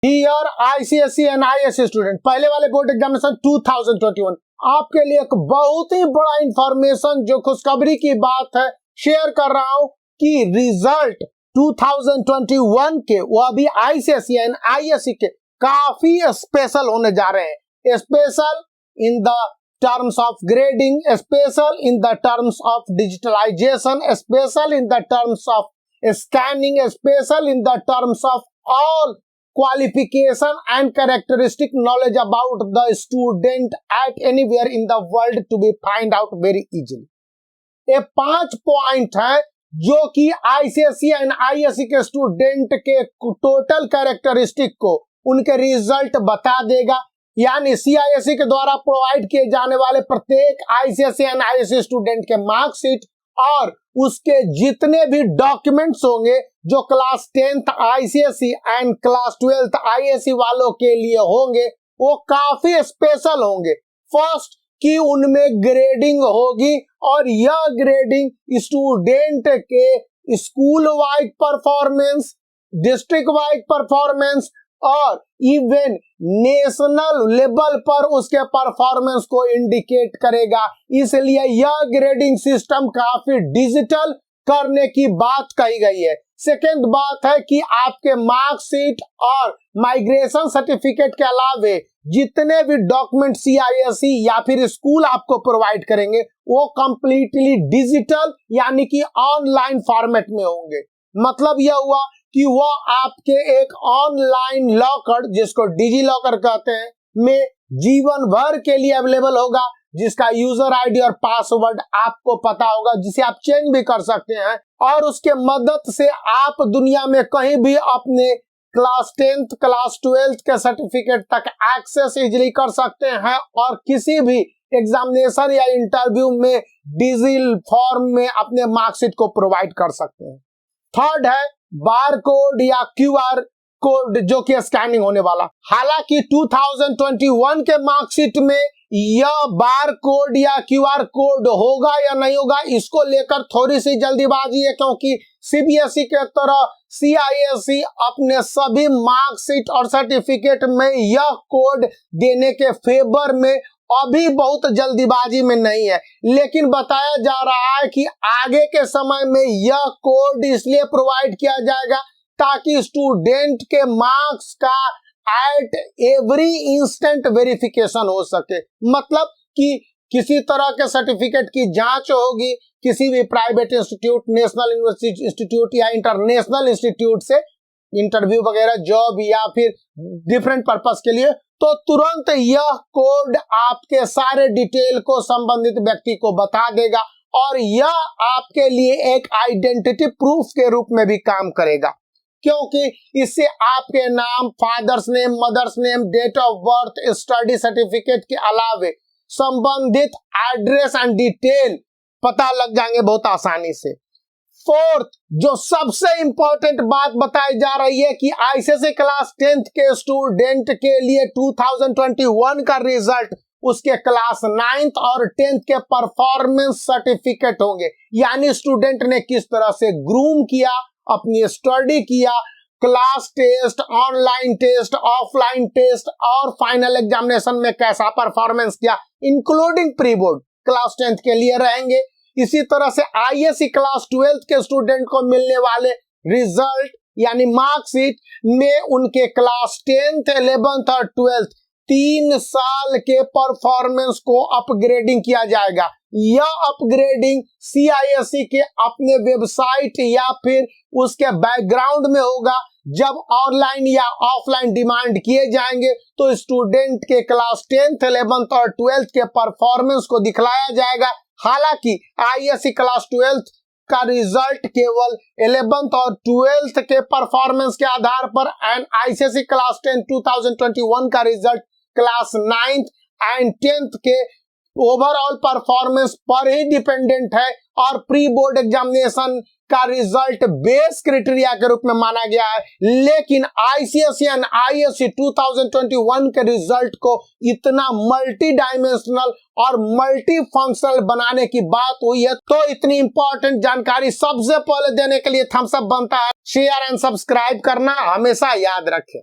Dear ICSE and ISC student, पहले वाले board examination 2021 आपके लिए एक बहुत ही बड़ा इंफॉर्मेशन जो खुशखबरी की बात है शेयर कर रहा हूं कि रिजल्ट 2021 के वो अभी ICSE एंड ISC के काफी स्पेशल होने जा रहे हैं। Special in the terms of grading, special in the terms of digitalization, special in the terms of scanning, special in the terms of all qualification and characteristic knowledge about the student at anywhere in the world to be find out very easily. ये 5 point है जो कि ICSE and ISC के student के total characteristic को उनके result बता देगा। यानी CISE के द्वारा प्रोवाइड किए जाने वाले प्रत्येक ICSE एंड ISC स्टूडेंट के मार्कशीट और उसके जितने भी डॉक्यूमेंट्स होंगे जो class 10th ICSE and class 12th ISC वालों के लिए होंगे वो काफी स्पेशल होंगे। फर्स्ट कि उनमें ग्रेडिंग होगी और यह ग्रेडिंग स्टूडेंट के school wide performance, district wide performance और इवन नेशनल लेवल पर उसके परफॉर्मेंस को इंडिकेट करेगा। इसलिए यह ग्रेडिंग सिस्टम काफी डिजिटल करने की बात कही गई है। सेकेंड बात है कि आपके मार्कशीट और माइग्रेशन सर्टिफिकेट के अलावे जितने भी डॉक्यूमेंट CISE या फिर स्कूल आपको प्रोवाइड करेंगे वो कंप्लीटली डिजिटल यानी कि ऑनलाइन फॉर्मेट में होंगे। मतलब यह हुआ कि वो आपके एक ऑनलाइन लॉकर जिसको डिजी लॉकर कहते हैं में जीवन भर के लिए अवेलेबल होगा, जिसका यूजर आईडी और पासवर्ड आपको पता होगा, जिसे आप चेंज भी कर सकते हैं और उसके मदद से आप दुनिया में कहीं भी अपने क्लास 10th क्लास 12th के सर्टिफिकेट तक एक्सेस इजिली कर सकते हैं और किसी भी एग्जामिनेशन या इंटरव्यू में डिजी फॉर्म में अपने मार्कशीट को प्रोवाइड कर सकते हैं। थर्ड है बार कोड या QR कोड जो कि स्कैनिंग होने वाला। हालांकि 2021 के मार्कशीट में यह बार कोड या QR कोड होगा या नहीं होगा इसको लेकर थोड़ी सी जल्दीबाजी है, क्योंकि CBSE के तरह CISE अपने सभी मार्कशीट और सर्टिफिकेट में यह कोड देने के फेवर में अभी बहुत जल्दीबाजी में नहीं है। लेकिन बताया जा रहा है कि आगे के समय में यह कोड इसलिए प्रोवाइड किया जाएगा ताकि स्टूडेंट के मार्क्स का एट एवरी इंस्टेंट वेरिफिकेशन हो सके। मतलब कि किसी तरह के सर्टिफिकेट की जांच होगी किसी भी private institute, national university institute या इंटरनेशनल इंस्टीट्यूट से इंटरव्यू वगैरह, जॉब या फिर डिफरेंट पर्पस के लिए, तो तुरंत यह कोड आपके सारे डिटेल को संबंधित व्यक्ति को बता देगा और यह आपके लिए एक आइडेंटिटी प्रूफ के रूप में भी काम करेगा, क्योंकि इससे आपके नाम, father's name, mother's name, date of birth, study certificate के अलावे संबंधित एड्रेस एंड डिटेल पता लग जाएंगे बहुत आसानी से। फोर्थ, जो सबसे इंपॉर्टेंट बात बताई जा रही है कि ICSE क्लास 10th के स्टूडेंट के लिए 2021 का रिजल्ट उसके क्लास 9th और 10th के परफॉर्मेंस सर्टिफिकेट होंगे। यानी स्टूडेंट ने किस तरह से ग्रूम किया, अपनी स्टडी किया, class test, online test, offline test और फाइनल एग्जामिनेशन में कैसा परफॉर्मेंस किया, including pre board class 10th के लिए रहेंगे। इसी तरह से ISC क्लास 12th के स्टूडेंट को मिलने वाले रिजल्ट यानी मार्कशीट में उनके क्लास 10th, 11th और 12th 3 साल के परफॉर्मेंस को अपग्रेडिंग किया जाएगा। यह अपग्रेडिंग CISE के अपने वेबसाइट या फिर उसके बैकग्राउंड में होगा। जब ऑनलाइन या ऑफलाइन डिमांड किए जाएंगे तो स्टूडेंट के क्लास 10th, 11th और 12th के परफॉर्मेंस को दिखलाया जाएगा। हालांकि ISC क्लास 12th का रिजल्ट केवल 11th और 12th के परफॉर्मेंस के आधार पर एंड ICSE क्लास 10 2021 का result class 9th and 10th के ओवरऑल परफॉर्मेंस पर ही डिपेंडेंट है और प्री बोर्ड एग्जामिनेशन का रिजल्ट बेस क्राइटेरिया के रूप में माना गया है। लेकिन ICSE एंड ISC 2021 के रिजल्ट को इतना मल्टी डायमेंशनल और मल्टी फंक्शनल बनाने की बात हुई है, तो इतनी इंपॉर्टेंट जानकारी सबसे पहले देने के लिए थम्स अप बनता है। शेयर एंड सब्सक्राइब करना हमेशा याद रखें।